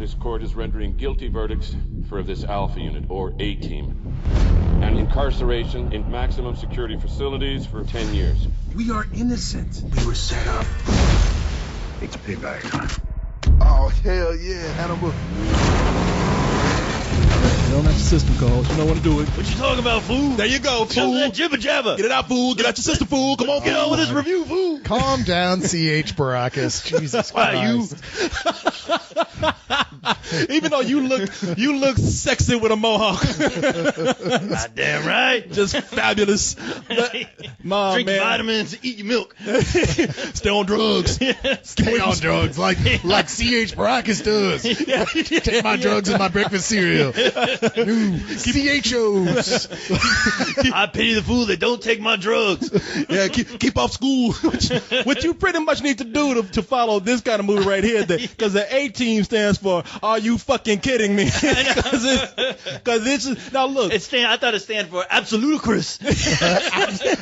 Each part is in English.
this court is rendering guilty verdicts for this Alpha Unit, or A-Team, and incarceration in maximum security facilities for 10 years. We are innocent. We were set up. It's payback time. Oh, hell yeah, Hannibal. You don't have your system calls. You know what to do it. What you talking about, fool? There you go, fool. That jibber jabber. Get it out, fool. Get out your system, fool. Come on, Get on with this review, fool. Calm down, C.H. Baracus. Jesus Christ. Even though you look sexy with a mohawk. God damn right. Just fabulous. Mom, Drink man. vitamins, eat your milk. Stay on drugs. Stay on drugs like C.H. Baracus does. Yeah. Take my drugs in my breakfast cereal. Ooh, CHOs. I pity the fool that don't take my drugs. Yeah, keep off school. What you pretty much need to do to follow this kind of movie right here, because the A-Team stands for "Are you fucking kidding me?" Because this is now look. I thought it stand for absolutocrous.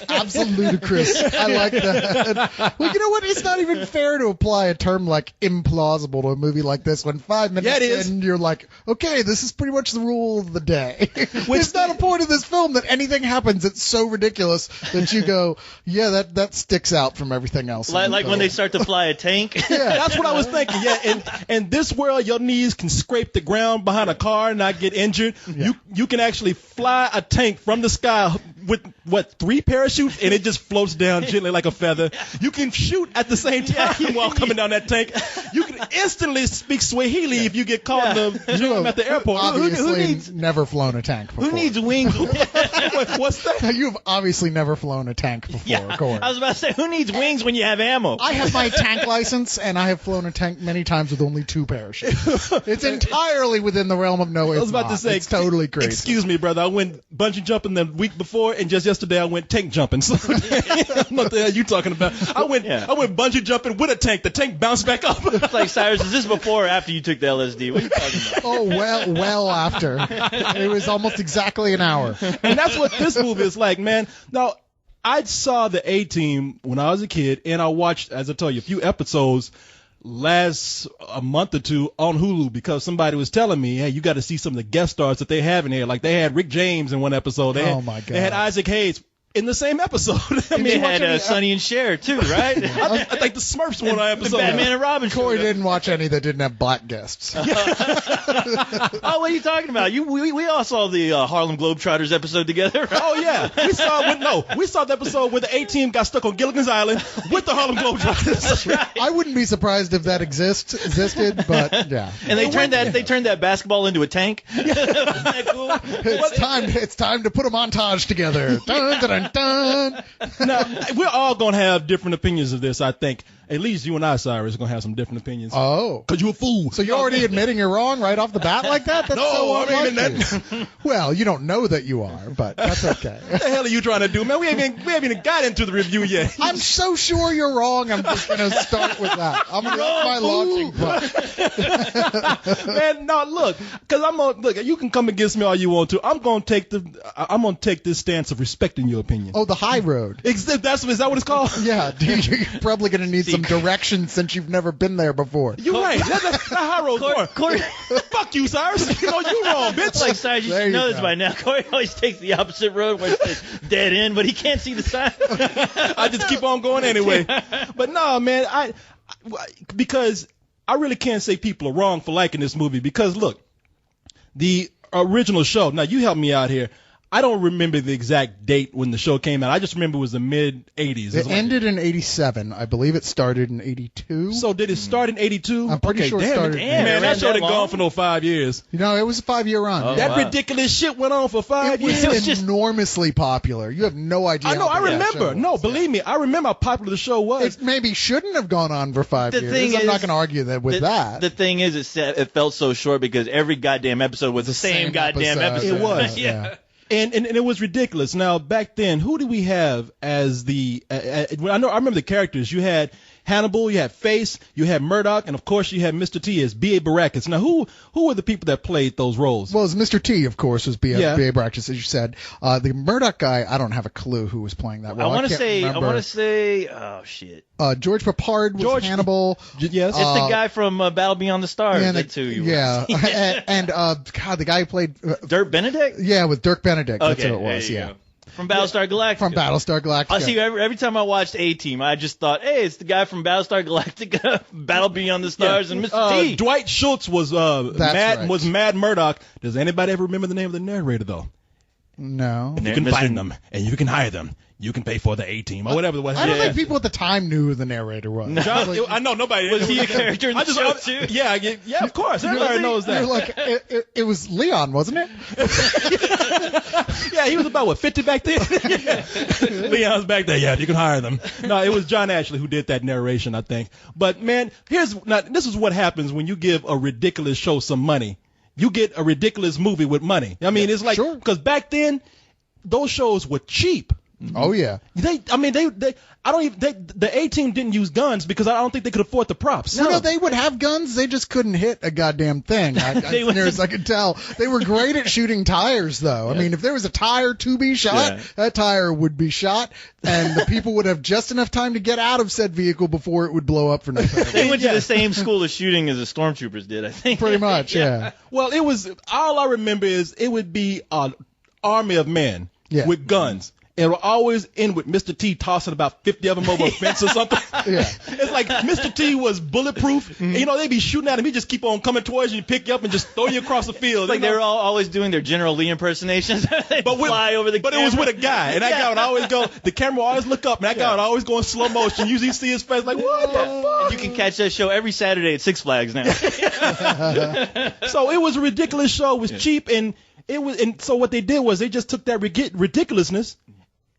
Absolutocrous. I like that. Well, you know what? It's not even fair to apply a term like implausible to a movie like this when 5 minutes in you're like, okay, this is pretty much the rule of the day. There's not a point in this film that anything happens that's so ridiculous that you go, yeah, that sticks out from everything else. Like when they start to fly a tank. Yeah, that's what I was thinking. Yeah, in this world, your knees can scrape the ground behind a car and not get injured. Yeah. You can actually fly a tank from the sky with, 3 parachutes, and it just floats down gently like a feather. You can shoot at the same time while coming down that tank. You can instantly speak Swahili if you get caught in the jam at the airport. Obviously, never flown a tank before. Who needs wings? What's that? You've obviously never flown a tank before, Korey. I was about to say, who needs wings when you have ammo? I have my tank license, and I have flown a tank many times with only 2 parachutes. It's entirely within the realm of no. I was about to say, it's totally crazy. Excuse me, brother. I went bungee jumping the week before, and just yesterday I went tank jumping. So what the hell are you talking about? I went bungee jumping with a tank. The tank bounced back up. It's like, Cyrus, is this before or after you took the LSD? What are you talking about? Oh, well after. It was almost exactly an hour. And that's what this movie is like, man. Now, I saw the A-Team when I was a kid, and I watched, as I told you, a few episodes last a month or two on Hulu because somebody was telling me, hey, you got to see some of the guest stars that they have in here. Like they had Rick James in one episode. Oh my God. They had Isaac Hayes in the same episode. I mean, they had Sonny and Cher too, right? I think the Smurfs won an episode. Batman and Robin. Korey didn't watch any that didn't have black guests. Oh, what are you talking about? We all saw the Harlem Globetrotters episode together, right? Oh yeah, we saw the episode where the A-Team got stuck on Gilligan's Island with the Harlem Globetrotters. That's right. I wouldn't be surprised if that existed, but yeah. And they turned that basketball into a tank. Isn't that cool? It's time to put a montage together. Dun, dun, dun. Now, we're all going to have different opinions of this, I think. At least you and I, Cyrus, are going to have some different opinions. Oh. Because you're a fool. So you're already admitting you're wrong right off the bat like that? That's Well, you don't know that you are, but that's okay. What the hell are you trying to do, man? We haven't even got into the review yet. I'm so sure you're wrong. I'm just going to start with that. I'm going to my launching point. Man, no, look, because look, you can come against me all you want to. I'm going to take this stance of respecting your opinion. Oh, the high road. Is that what it's called? Yeah, you're probably going to need some direction since you've never been there before. You're right. That's the high road. Korey. Fuck you, Cyrus. You know you're wrong, bitch. It's like, Cyrus, you should know this by now. Korey always takes the opposite road where it's dead end, but he can't see the sign. I just keep on going anyway. But no, man, because I really can't say people are wrong for liking this movie because, look, the original show, now you help me out here. I don't remember the exact date when the show came out. I just remember it was the mid-'80s. It ended in 87. I believe it started in 82. So did it start in 82? I'm pretty sure it started. Man, that show had gone for 5 years. You know, it was a 5-year run. Oh, that ridiculous shit went on for 5 years. It was enormously popular. You have no idea. I know. I remember. No, believe me. I remember how popular the show was. It maybe shouldn't have gone on for 5 years. I'm not going to argue that with that. The thing is, it felt so short because every goddamn episode was the same goddamn episode. It was. Yeah. And it was ridiculous. Now back then, who did we have as the? I remember the characters. You had Hannibal, you had Face, you had Murdoch, and of course you had Mr. T as B.A. Baracus. Now, who were the people that played those roles? Well, it was Mr. T, of course, was B.A. Yeah. Baracus, as you said. The Murdoch guy, I don't have a clue who was playing that role. I want to remember. say, oh shit. George Papard was Hannibal. Yes. It's the guy from Battle Beyond the Stars. Yeah, That's who you were. Yeah. and God, the guy who played Dirk Benedict? Yeah, with Dirk Benedict. That's Okay, who it was. there you Yeah. go. From Battlestar Galactica. From Battlestar Galactica. I see. Every time I watched A-Team, I just thought, hey, it's the guy from Battlestar Galactica, Battle Beyond the Stars, and Mr. T. Dwight Schultz was right. Mad Murdoch. Does anybody ever remember the name of the narrator though? No. You can find them and you can hire them. You can pay for the A-Team or whatever it was. I don't think people at the time knew who the narrator was. I know nobody. Was he a character in the show too? Yeah, of course. Everybody knows that. You're like, it was Leon, wasn't it? Yeah, he was about 50 back then. Leon's back there. Yeah, you can hire them. No, it was John Ashley who did that narration, I think. But man, this is what happens when you give a ridiculous show some money. You get a ridiculous movie with money. I mean, it's like because back then those shows were cheap. Oh yeah. The A-Team didn't use guns because I don't think they could afford the props. No, they would have guns. They just couldn't hit a goddamn thing. As near as I could tell, they were great at shooting tires, though. I mean, if there was a tire to be shot, that tire would be shot, and the people would have just enough time to get out of said vehicle before it would blow up for nothing. They went to the same school of shooting as the stormtroopers did, I think. Pretty much, yeah. Well, it was all I remember is it would be an army of men with guns. It will always end with Mr. T tossing about 50 of them over a fence or something. Yeah. It's like Mr. T was bulletproof. Mm-hmm. And, they'd be shooting at him. He'd just keep on coming towards you and pick you up and just throw you across the field. It's like they were always doing their General Lee impersonations. But fly over the camera. It was with a guy. And that guy would always go, the camera would always look up, and that guy would always go in slow motion. Usually see his face like, what the fuck? And you can catch that show every Saturday at Six Flags now. So it was a ridiculous show. It was cheap. And so what they did was they just took that ridiculousness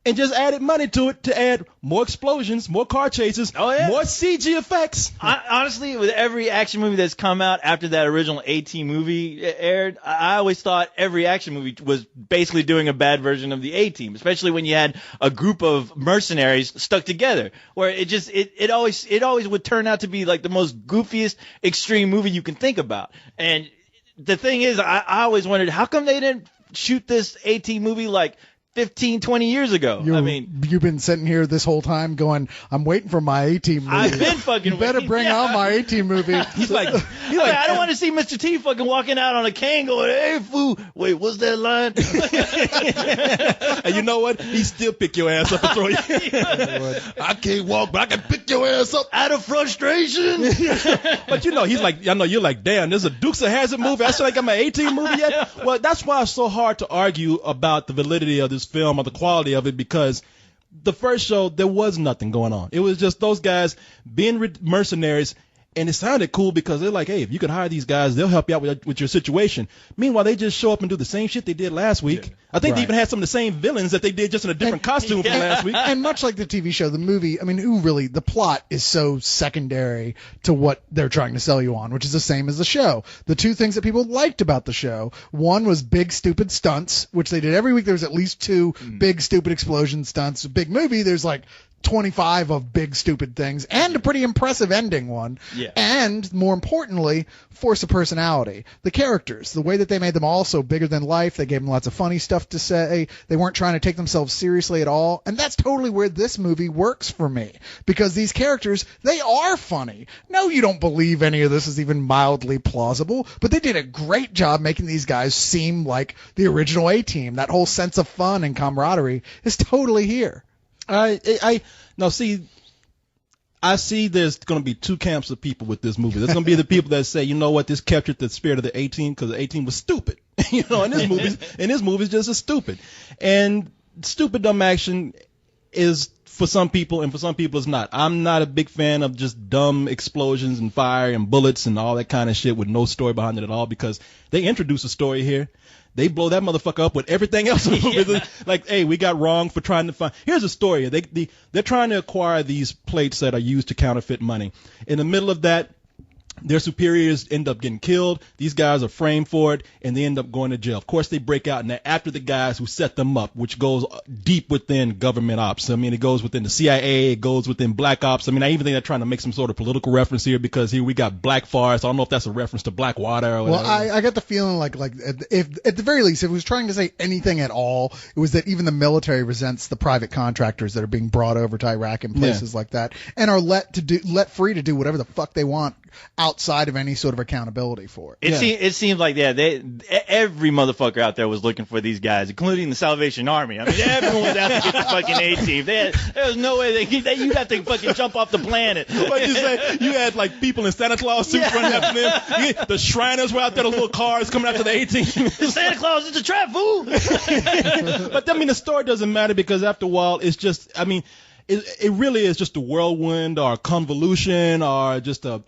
and just added money to it to add more explosions, more car chases, more CG effects. Honestly, with every action movie that's come out after that original A-Team movie aired, I always thought every action movie was basically doing a bad version of the A-Team, especially when you had a group of mercenaries stuck together, where it always would turn out to be like the most goofiest extreme movie you can think about. And the thing is, I always wondered, how come they didn't shoot this A-Team movie like 15, 20 years ago? You've been sitting here this whole time going, I'm waiting for my A-Team movie. I've been fucking You better bring out my A-Team movie. He's like, I don't want to see Mr. T fucking walking out on a cane going, hey, fool. Wait, what's that line? And you know what? He still pick your ass up and throw you. I can't walk, but I can pick your ass up. Out of frustration. But he's like, I know you're like, damn, there's a Dukes of Hazzard movie. I still ain't got my A-Team movie yet. Well, that's why it's so hard to argue about the validity of this film or the quality of it, because the first show there was nothing going on. It was just those guys being mercenaries, and it sounded cool because they're like, hey, if you could hire these guys, they'll help you out with your situation. Meanwhile, they just show up and do the same shit they did last week. I think they even had some of the same villains that they did just in a different costume from last week. And much like the TV show, the movie, I mean, the plot is so secondary to what they're trying to sell you on, which is the same as the show. The two things that people liked about the show, one was big, stupid stunts, which they did every week. There was at least two big, stupid explosion stunts. A big movie, there's like 25 of big, stupid things, and a pretty impressive ending one. Yeah. And, more importantly, force of personality. The characters, the way that they made them all so bigger than life, they gave them lots of funny stuff to say. They weren't trying to take themselves seriously at all. And that's totally where this movie works for me. Because these characters, they are funny. No, you don't believe any of this is even mildly plausible, but they did a great job making these guys seem like the original A-Team. That whole sense of fun and camaraderie is totally here. I see there's going to be two camps of people with this movie. There's going to be the people that say, you know what, this captured the spirit of the A-Team because the A-Team was stupid. And this movie's just as stupid. And stupid dumb action is for some people, and for some people it's not. I'm not a big fan of just dumb explosions and fire and bullets and all that kind of shit with no story behind it at all, because they introduce a story here. They blow that motherfucker up with everything else in the movie. Like, hey, we got wrong for trying to find. Here's a story. They're trying to acquire these plates that are used to counterfeit money. In the middle of that, Their superiors end up getting killed. These guys are framed for it, and they end up going to jail. Of course, they break out, and they're after the guys who set them up, which goes deep within government ops. I mean, it goes within the CIA, it goes within black ops. I mean, I even think they're trying to make some sort of political reference here, because here we got Black Forest. I don't know if that's a reference to Blackwater or whatever. Well, I got the feeling like if at the very least, if it was trying to say anything at all, it was that even the military resents the private contractors that are being brought over to Iraq and places like that, and are let free to do whatever the fuck they want outside of any sort of accountability for it. It seems like every motherfucker out there was looking for these guys, including the Salvation Army. I mean, everyone was out to get the fucking A-team. There was no way you'd have to fucking jump off the planet. What you say? You had like people in Santa Claus suits running after them. The Shriners were out there, the little cars coming after the A-team. Santa Claus, it's a trap, fool. But I mean, the story doesn't matter, because after a while, it's just, I mean, it really is just a whirlwind or a convolution or just a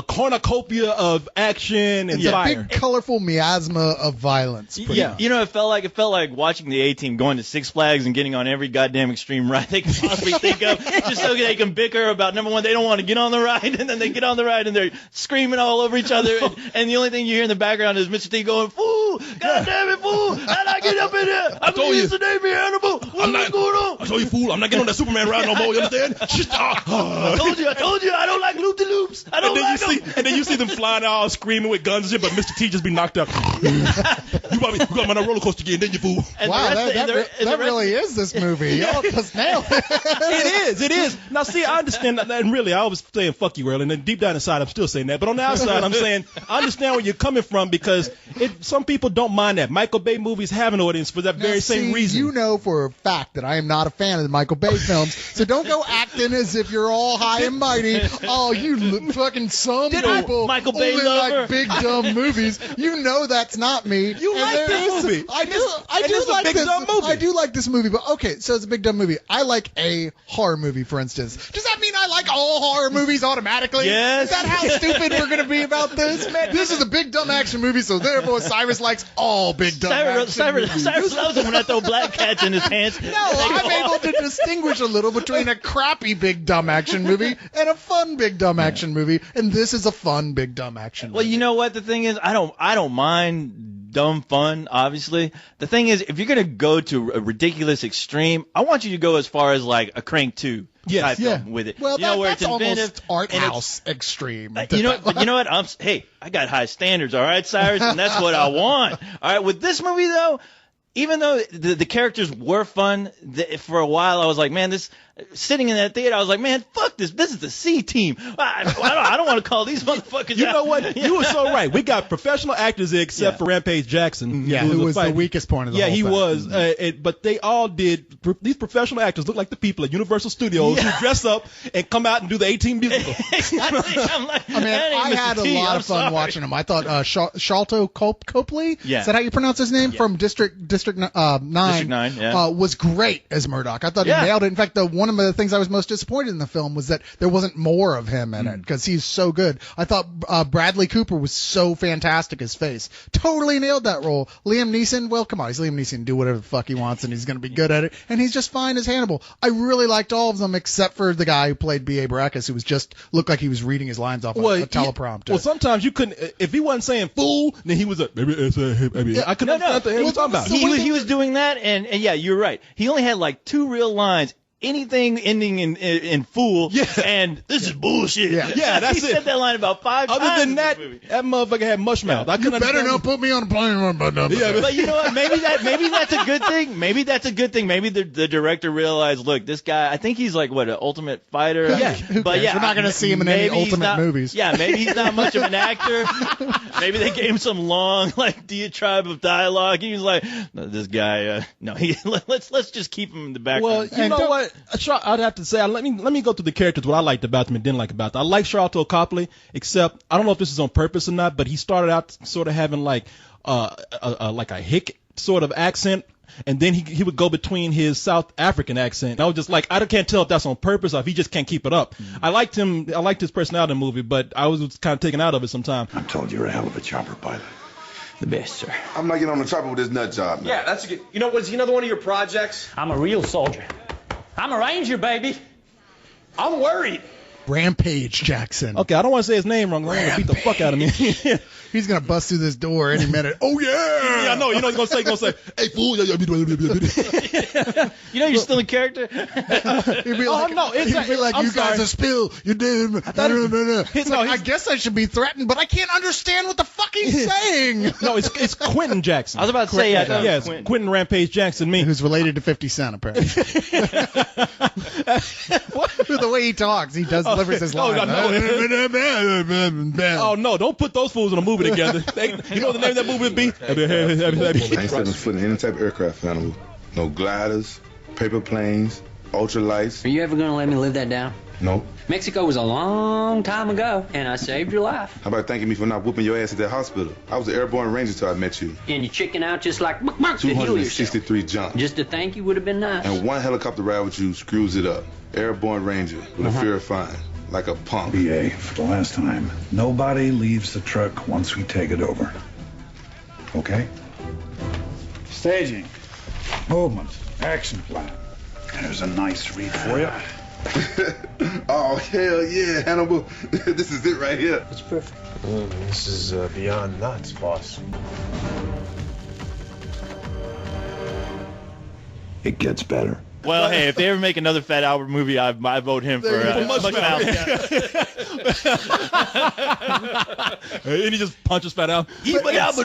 cornucopia of action and fire. Big colorful miasma of violence. Yeah. You know, it felt like watching the A-team going to Six Flags and getting on every goddamn extreme ride they can possibly think of, just so they can bicker about, number one, they don't want to get on the ride, and then they get on the ride and they're screaming all over each other, and the only thing you hear in the background is Mr. T going, "Fool! God damn it, fool! How'd I get up in here? I told you today, be animal. What's going on? I told you, fool, I'm not getting on that Superman ride no more, you understand? I told you, I don't like loop-de-loops. I don't like them. And then you see them flying out screaming with guns and shit, but Mr. T just be knocked out. You got me on a roller coaster again, didn't you, fool? And wow, that really is this movie. Y'all just nailed it. It is. Now, see, I understand that, and really, I was saying fuck you earlier, and then deep down inside, I'm still saying that. But on the outside, I'm saying, I understand where you're coming from, because some people don't mind that. Michael Bay movies have an audience for that very same reason. You know for a fact that I am not a fan of the Michael Bay films, so don't go acting as if you're all high and mighty. Oh, you fucking some people Michael Bay only lover. like big dumb movies. You know that's not me. You like this movie. I do like big this dumb movie. I do like this movie, but okay, so it's a big dumb movie. I like a horror movie, for instance. Does that mean I like all horror movies automatically? Yes. Is that how stupid we're going to be about this? Man, this is a big dumb action movie, so therefore Cyrus likes all big dumb action movies. Cyrus loves it when I throw black cats in his pants. No, I'm able to distinguish a little between a crappy big dumb action movie and a fun big dumb action movie, and this is a fun big dumb action movie. Well, you know what the thing is? I don't mind dumb fun, obviously. The thing is, if you're going to go to a ridiculous extreme, I want you to go as far as like a Crank 2 type film with it. Well, you know, where that's it's inventive, almost art and house extreme. You know what? Hey, I got high standards, all right, Cyrus, and that's what I want. All right, with this movie though, even though the characters were fun, for a while I was like, man, sitting in that theater, I was like, man, fuck this. This is the C-team. I don't want to call these motherfuckers You out. know what? You were so right. We got professional actors except for Rampage Jackson. who was the weakest point of the whole thing. Yeah, he was. But they all did. These professional actors look like the people at Universal Studios who dress up and come out and do the A-Team musical. I had a lot of fun watching them. I thought Sharlto Copley, is that how you pronounce his name? From District 9. District 9, was great as Murdoch. I thought he nailed it. In fact, one of the things I was most disappointed in the film was that there wasn't more of him in it, because he's so good. I thought Bradley Cooper was so fantastic as Face. Totally nailed that role. Liam Neeson, well, come on, he's Liam Neeson. Do whatever the fuck he wants, and he's going to be good at it. And he's just fine as Hannibal. I really liked all of them except for the guy who played B.A. Baracus, who was just looked like he was reading his lines off a teleprompter. Well, sometimes you couldn't. If he wasn't saying fool, then he was a maybe. I couldn't understand what the hell he was talking about. He was doing that, and yeah, you're right. He only had like 2 real lines. Anything ending in fool, and this is bullshit. Yeah, that's he it. said that line about 5 times. Other than that, that motherfucker had mush mouth. I couldn't better not put me on a plane. But you know what? Maybe that's a good thing. Maybe that's a good thing. Maybe the director realized, look, this guy, I think he's like an Ultimate Fighter. Yeah, but we're not going to see him in any Ultimate movies. Yeah, maybe he's not much of an actor. Maybe they gave him some long diatribe of dialogue. He was like, no, this guy, let's just keep him in the background. Well, you know what? I'd have to say, let me go through the characters, what I liked about them and didn't like about them. I like Sharlto Copley, except I don't know if this is on purpose or not, but he started out sort of having like a hick sort of accent, and then he would go between his South African accent. And I was just like, I can't tell if that's on purpose or if he just can't keep it up. I liked him. I liked his personality in the movie, but I was kind of taken out of it sometimes. I'm told you're a hell of a chopper pilot. The best, sir. I'm not getting on the chopper with this nut job, man. Yeah, that's a good. You know, was he another one of your projects? I'm a real soldier. I'm a ranger, baby. I'm worried. Rampage Jackson. Okay, I don't want to say his name wrong. I'm going to beat the fuck out of me. He's going to bust through this door any minute. Oh, yeah! Yeah, I know. You know what he's going to say? Hey, fool. You know you're still in character? He'd be like, you guys are spill. You're doing. I guess I should be threatened, but I can't understand what the fuck he's saying. No, it's Quentin Jackson. I was about to say, yes, Quentin Rampage Jackson. Me. Who's related to 50 Cent, apparently. The way he talks, he delivers his line. Oh, no, don't put those fools in a movie together. You know what the name of that movie would be? I ain't stepping foot in any type of aircraft animal. No gliders, paper planes, ultralights. Are you ever going to let me live that down? No. Mexico was a long time ago, and I saved your life. How about thanking me for not whooping your ass at that hospital? I was an airborne ranger till I met you. And you chicken out just like to heal yourself. 263 jump. Just to thank you would have been nice. And one helicopter ride with you screws it up. Airborne ranger with a fear of flying. Like a punk. BA, for the last time, nobody leaves the truck once we take it over. Okay? Staging. Movement. Action plan. And there's a nice read for you. Oh, hell yeah, Hannibal. This is it right here. It's perfect. This is beyond nuts, boss. It gets better. Well, hey, if they ever make another Fat Albert movie, I vote him for Much Mouth. And he just punches Fat Albert.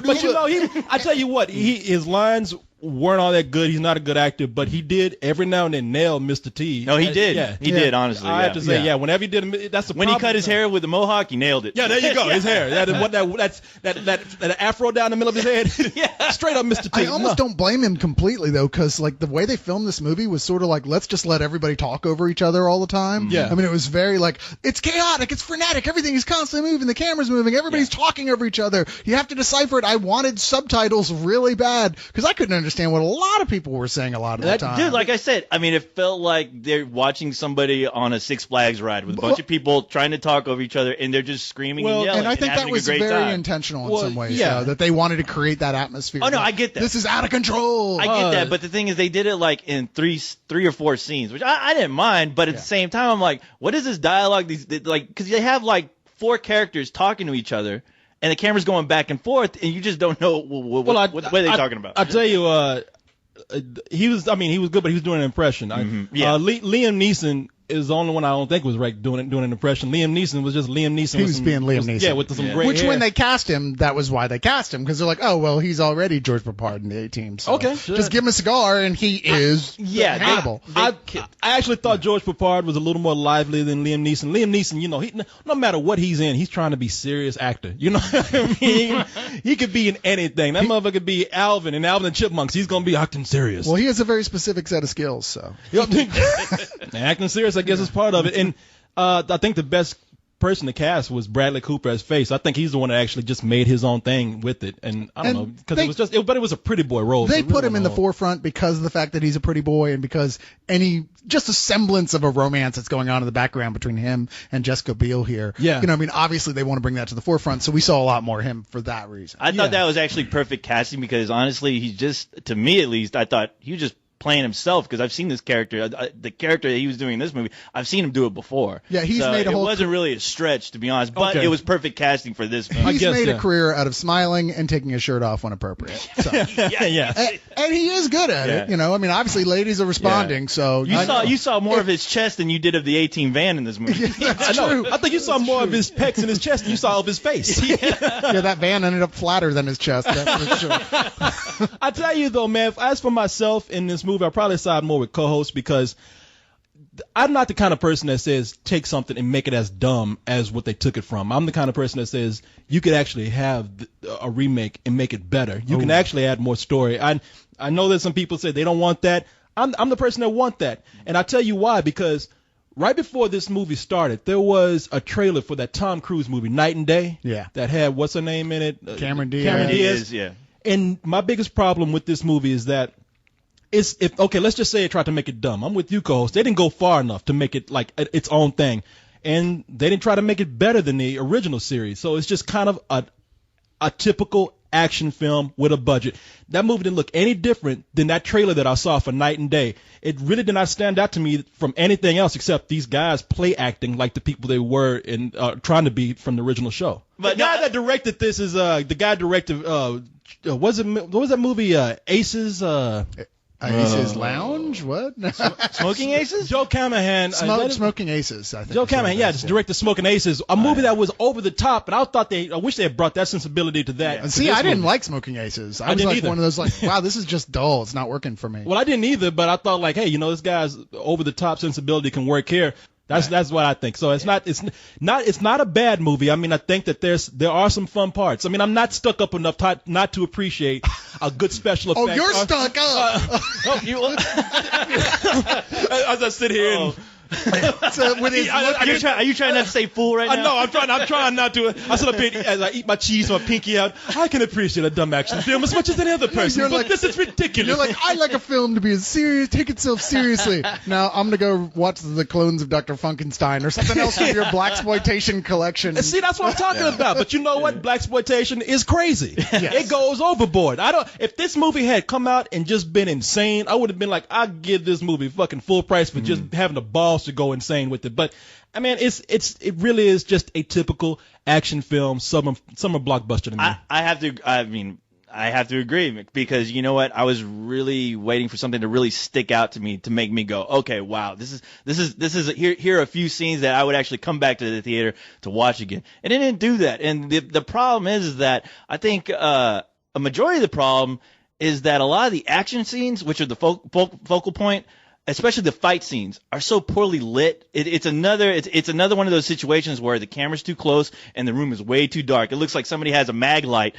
But you know, I tell you what, his lines weren't all that good. He's not a good actor, but he did every now and then nail Mr. T. No, he did. He did, honestly. I have to say, whenever he did, that's the when problem. he cut his hair with the mohawk, he nailed it. Yeah, there you go. His hair. That afro down the middle of his head. Straight up Mr. T. I almost don't blame him completely, though, because like the way they filmed this movie was sort of like, let's just let everybody talk over each other all the time. Yeah. I mean, it was very like, it's chaotic, it's frenetic, everything is constantly moving, the camera's moving, everybody's talking over each other. You have to decipher it. I wanted subtitles really bad because I couldn't understand what a lot of people were saying a lot of the time. Dude, like I said, I mean, it felt like they're watching somebody on a Six Flags ride with a bunch of people trying to talk over each other, and they're just screaming and yelling. And I think that was very intentional in some ways, that they wanted to create that atmosphere. Oh, no, I get that. This is out of control. I get that, but the thing is, they did it like in three or four scenes, which I didn't mind, but at the same time, I'm like, what is this dialogue? Because they have like four characters talking to each other, and the camera's going back and forth, and you just don't know what are they talking about. I tell you, he was good, but he was doing an impression. Liam Neeson is the only one I don't think was right doing an impression. Liam Neeson was just Liam Neeson. He was being Liam Neeson. Yeah, with some great Which hair. when they cast him, that was why they cast him, because they're like, oh, well, he's already George Peppard in the A-Team. So okay, sure. Just give him a cigar, and he is Hannibal. I actually thought George Peppard was a little more lively than Liam Neeson. Liam Neeson, you know, no matter what he's in, he's trying to be serious actor. You know what I mean? He could be in anything. That motherfucker could be Alvin and Alvin and Chipmunks. He's going to be acting serious. Well, he has a very specific set of skills, so. Acting serious, I guess, is part of it. And I think the best person to cast was Bradley Cooper as Face. I think he's the one that actually just made his own thing with it. And I don't know, because it was just, but it was a pretty boy role. They put him in the forefront because of the fact that he's a pretty boy and because just a semblance of a romance that's going on in the background between him and Jessica Biel here. Yeah. You know, I mean, obviously they want to bring that to the forefront, so we saw a lot more of him for that reason. I thought that was actually perfect casting because honestly, he just, to me at least, I thought he was just playing himself because I've seen this character, the character that he was doing in this movie, I've seen him do it before. Yeah, he's made a whole. It wasn't really a stretch, to be honest, but it was perfect casting for this film. He's made a career out of smiling and taking his shirt off when appropriate. So. And he is good at it. You know, I mean, obviously ladies are responding, so you saw more of his chest than you did of the A-Team van in this movie. That's true. I think you saw more of his pecs and his chest than you saw of his face. That van ended up flatter than his chest. That's for sure. I tell you though, man, as for myself in this movie, I probably side more with co-hosts because I'm not the kind of person that says take something and make it as dumb as what they took it from. I'm the kind of person that says you could actually have a remake and make it better. You can actually add more story. I know that some people say they don't want that. I'm the person that want that. And I tell you why, because right before this movie started, there was a trailer for that Tom Cruise movie, Night and Day. Yeah. That had, what's her name in it? Cameron Diaz. Cameron Diaz, yeah. And my biggest problem with this movie is that let's just say it tried to make it dumb. I'm with you, co-host. They didn't go far enough to make it like its own thing. And they didn't try to make it better than the original series. So it's just kind of a typical action film with a budget. That movie didn't look any different than that trailer that I saw for Night and Day. It really did not stand out to me from anything else except these guys play acting like the people they were in trying to be from the original show. But the guy that directed this is the guy directed what was that movie Aces? Aces Lounge? What? Smoking Aces? Joe Callahan. Smoking Aces, I think. Joe Callahan, just directed Smoking Aces, a movie that was over the top, and I wish they had brought that sensibility to that. Yeah. See, I didn't like Smoking Aces. I was like either. One of those like, wow, this is just dull. It's not working for me. Well, I didn't either, but I thought like, hey, this guy's over the top sensibility can work here. That's what I think. So it's not a bad movie. I mean, I think that there are some fun parts. I mean, I'm not stuck up enough not to appreciate a good special effect. Oh, you're stuck up. As I sit here and. Are you trying not to say fool right now? No, I'm trying not to. I sit up here as I eat my cheese, my pinky out. I can appreciate a dumb action film as much as any other person, but this is ridiculous. You're like, I like a film to be serious, take itself seriously. Now I'm gonna go watch the clones of Dr. Funkenstein or something else from your blaxploitation collection. See, that's what I'm talking about. But you know what? Blaxploitation is crazy. Yes. It goes overboard. If this movie had come out and just been insane, I would have been like, I'll give this movie fucking full price for just having the balls to go insane with it. But I mean, it really is just a typical action film, summer blockbuster to me. I have to agree, because you know what? I was really waiting for something to really stick out to me, to make me go, okay, wow, this is here are a few scenes that I would actually come back to the theater to watch again. And it didn't do that. And the problem is that I think a majority of the problem is that a lot of the action scenes, which are the focal point, especially the fight scenes, are so poorly lit. It's another one of those situations where the camera's too close and the room is way too dark. It looks like somebody has a mag light,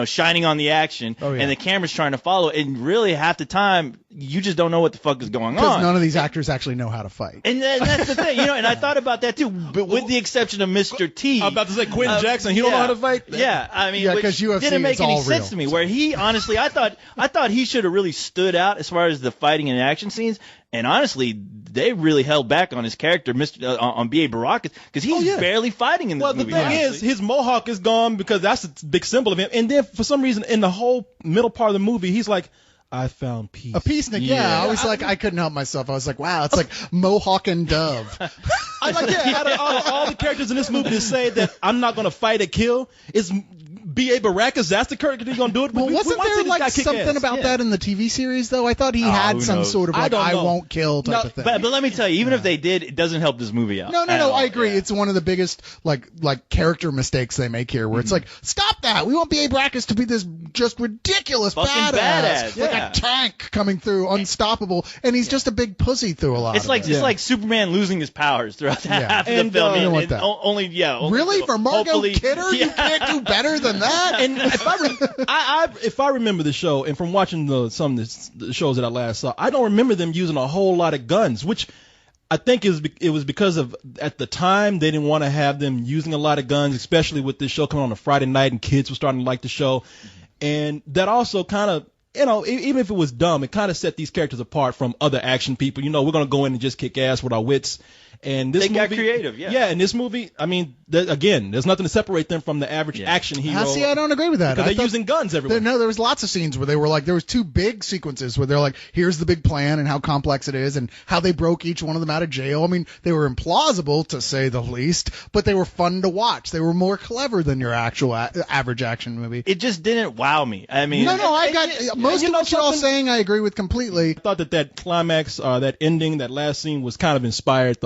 shining on the action, and the camera's trying to follow. And really, half the time, you just don't know what the fuck is going on. Because none of these actors actually know how to fight. And that's the thing, and I thought about that too, but with the exception of Mr. T. I'm about to say Quentin Jackson. He don't know how to fight. Yeah, I mean, because UFC didn't make any sense real. to me. Where he honestly, I thought he should have really stood out as far as the fighting and action scenes. And honestly, they really held back on his character, on B.A. Baracus, because he's barely fighting in this movie. Well, the thing is, his mohawk is gone because that's a big symbol of him. And then for some reason, in the whole middle part of the movie, he's like, I found peace. A peacenik, yeah. I was like, I couldn't help myself. I was like, wow, it's like Mohawk and Dove. I like, out of all the characters in this movie to say that I'm not going to fight or kill, is B.A. Baracus. That's the character he's going to do it. Well, wasn't there like something about that in the TV series, though? I thought he had some sort of like, I won't kill type of thing. But let me tell you, even if they did, it doesn't help this movie out. No, I agree. It's one of the biggest like character mistakes they make here, where it's like, stop that. We want B.A. Baracus to be this just ridiculous badass. Like a tank coming through, unstoppable, and he's just a big pussy through a lot of it. It's like Superman losing his powers throughout half of the film. Really? For Margot Kidder? You can't do better than that? And if I remember the show, and from watching some of the shows that I last saw, I don't remember them using a whole lot of guns, which I think it was because of, at the time, they didn't want to have them using a lot of guns, especially with this show coming on a Friday night and kids were starting to like the show. And that also kind of, even if it was dumb, it kind of set these characters apart from other action people. We're going to go in and just kick ass with our wits. And this movie got creative, yeah. Yeah, and this movie, I mean, again, there's nothing to separate them from the average action hero. See, I don't agree with that. Because they're using guns everywhere. There was lots of scenes where they were like, there was two big sequences where they're like, here's the big plan and how complex it is and how they broke each one of them out of jail. I mean, they were implausible, to say the least, but they were fun to watch. They were more clever than your actual average action movie. It just didn't wow me. I mean, I got most of what you're all saying. I agree with completely. I thought that climax, that ending, that last scene was kind of inspired.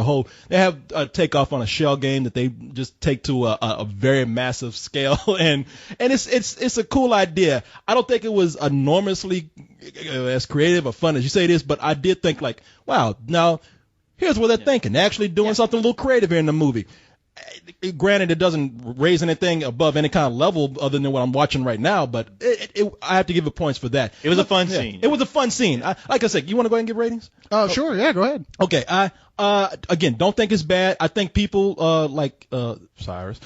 They have a takeoff on a shell game that they just take to a very massive scale, and it's a cool idea. I don't think it was enormously as creative or fun as you say it is, but I did think like, wow, now here's what they're thinking. They're actually doing something a little creative here in the movie. Granted, it doesn't raise anything above any kind of level other than what I'm watching right now, but I have to give it points for that. It was a fun scene. It was a fun scene. Like I said, you want to go ahead and give ratings? Oh, sure. Yeah, go ahead. Okay. Again, don't think it's bad. I think people like Cyrus,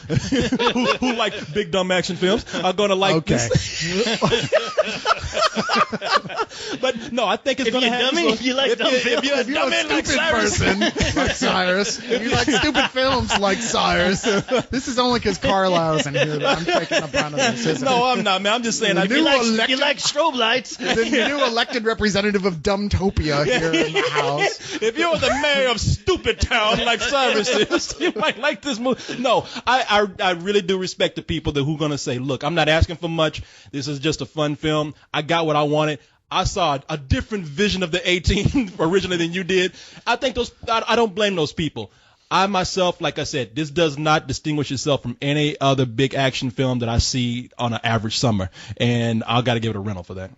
who like big dumb action films, are going to like this. But But no, I think it's If going to you're a have. dummy, if you like dumb films. If you're a If you're dummy a like stupid Cyrus. person like Cyrus, if you like stupid films like Cyrus, this is only because Carlisle's in here that I'm taking the brunt of this, isn't No, it? I'm not, man. I'm just saying. I New feel like elected- You like strobe lights. The new elected representative of Dumbtopia here in the house. if you're the mayor of Stupid Town like Cyrus is, you might like this movie. No, I really do respect the people who are going to say, look, I'm not asking for much. This is just a fun film. I got what I wanted. I saw a different vision of the A-Team originally than you did. I think I don't blame those people. I myself, like I said, this does not distinguish itself from any other big action film that I see on an average summer, and I got to give it a rental for that.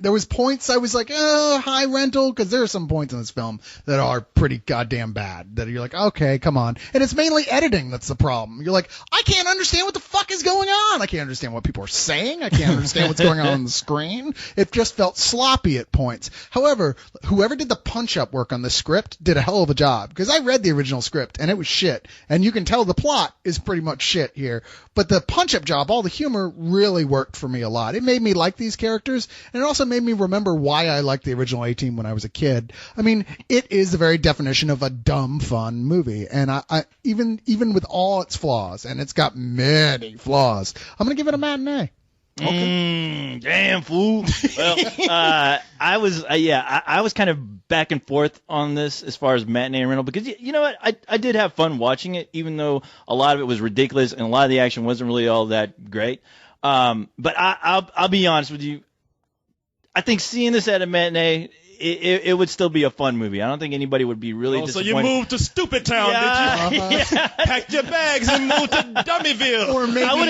There was points I was like, high rental, because there are some points in this film that are pretty goddamn bad, that you're like, okay, come on. And it's mainly editing that's the problem. You're like, I can't understand what the fuck is going on. I can't understand what people are saying. I can't understand what's going on the screen. It just felt sloppy at points. However, whoever did the punch-up work on the script did a hell of a job, because I read the original script, and it was shit. And you can tell the plot is pretty much shit here. But the punch-up job, all the humor, really worked for me a lot. It made me like these characters, and it also made me remember why I liked the original A-Team when I was a kid. I mean, it is the very definition of a dumb, fun movie, and I even with all its flaws, and it's got many flaws, I'm going to give it a matinee. Okay. Damn fool. Well, I was kind of back and forth on this as far as matinee and rental, because you know what, I did have fun watching it, even though a lot of it was ridiculous and a lot of the action wasn't really all that great. But I'll be honest with you. I think seeing this at a matinee, it would still be a fun movie. I don't think anybody would be really disappointed. So you moved to Stupid Town, did you? Yeah. Packed your bags and moved to Dummyville. Or maybe, I would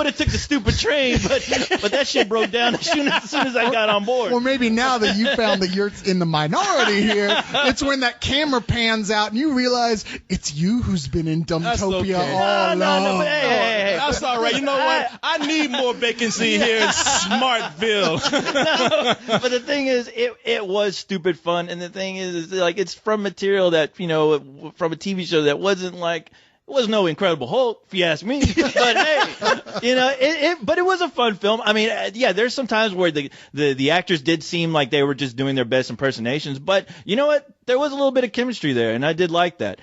have took the stupid train, but that shit broke down as soon as I got on board. Or maybe now that you found that you're in the minority here, it's when that camera pans out and you realize it's you who's been in Dumbtopia all along. No, but hey. That's all right. You know what? I need more vacancy here in Smartville. No, but the thing is, it was stupid fun, and the thing is like, it's from material that, you know, from a TV show that wasn't like, it was no Incredible Hulk, if you ask me. But hey, you know, but it was a fun film. I mean, yeah, there's some times where the actors did seem like they were just doing their best impersonations, but you know what? There was a little bit of chemistry there, and I did like that.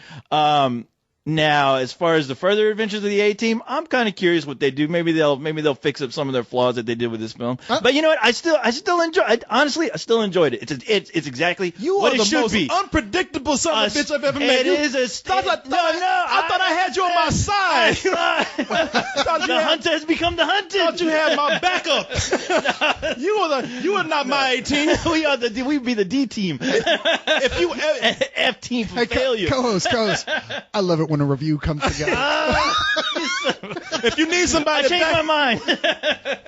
Now, as far as the further adventures of the A-Team, I'm kind of curious what they do. Maybe they'll fix up some of their flaws that they did with this film. But you know what? I still enjoy. I still enjoyed it. It's exactly what it should be. Unpredictable son of a bitch I've ever met. It is a I thought I had you on my side. The hunter has become the hunted. I thought you had my backup. You are not my A-Team. We'd be the D team. If you F team for failure. Co-host. I love it when a review comes together. If you need somebody, I changed my mind.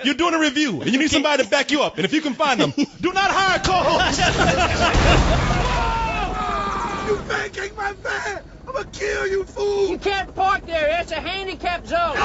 You're doing a review, and you need somebody to back you up. And if you can find them, do not hire co-hosts. You pancake my van! I'm gonna kill you, fool! You can't park there. It's a handicapped zone.